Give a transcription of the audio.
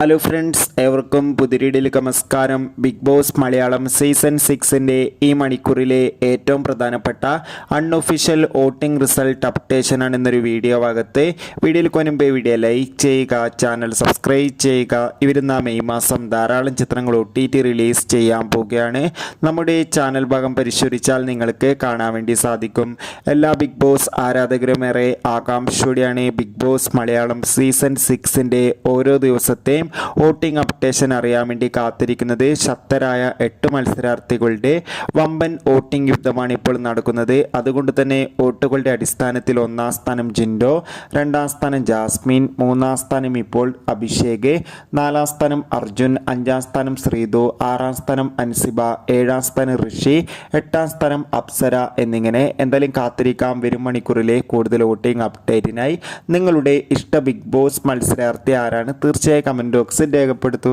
Hello friends, ഏവർക്കും പുതിരീടിലേക്ക് നമസ്കാരം. Big boss Malayalam season 6ൻ്റെ ഈ മണിക്കൂറിലെ ഏറ്റവും പ്രധാനപ്പെട്ട അൺഒഫീഷ്യൽ വോട്ടിംഗ് റിസൾട്ട് അപ്ഡേഷനാണ് ഇന്നൊരു വീഡിയോ ഭാഗത്ത്. വീഡിയോയിൽ മുൻപേ വീഡിയോ ലൈക്ക് ചെയ്യുക, ചാനൽ സബ്സ്ക്രൈബ് ചെയ്യുക. ഇവരുന്ന മെയ് മാസം ധാരാളം ചിത്രങ്ങൾ OTT റിലീസ് ചെയ്യാൻ പോവുകയാണ്. നമ്മുടെ ചാനൽ ഭാഗം പരിശോധിച്ചാൽ നിങ്ങൾക്ക് കാണാൻ വേണ്ടി സാധിക്കും. എല്ലാ ബിഗ് ബോസ് ആരാധകരും ഏറെ ആകാംക്ഷയോടെയാണ് ബിഗ് ബോസ് മലയാളം സീസൺ 6ൻ്റെ ഓരോ ദിവസത്തെയും വോട്ടിംഗ് അപ്ഡേഷൻ അറിയാൻ വേണ്ടി കാത്തിരിക്കുന്നത്. ശക്തരായ 8 മത്സരാർത്ഥികളുടെ വമ്പൻ വോട്ടിംഗ് യുദ്ധമാണ് ഇപ്പോൾ നടക്കുന്നത്. അതുകൊണ്ട് തന്നെ വോട്ടുകളുടെ അടിസ്ഥാനത്തിൽ 1ാം സ്ഥാനം ജിൻഡോ, 2ാം സ്ഥാനം ജാസ്മിൻ, 3ാം സ്ഥാനം ഇപ്പോൾ അഭിഷേക്, 4ാം സ്ഥാനം അർജുൻ, 5ാം സ്ഥാനം ശ്രീതു, 6ാം സ്ഥാനം അൻസിബ, 7ാം സ്ഥാനം ഋഷി, 8ാം സ്ഥാനം അപ്സര എന്നിങ്ങനെ. എന്തായാലും കാത്തിരിക്കാം വരും മണിക്കൂറിലെ കൂടുതൽ വോട്ടിംഗ് അപ്ഡേറ്റിനായി. നിങ്ങളുടെ ഇഷ്ട ബിഗ് ബോസ് മത്സരാർത്ഥി ആരാണ്? തീർച്ചയായും കമൻറ്റ് ബോക്സിൽ രേഖപ്പെടുത്തൂ.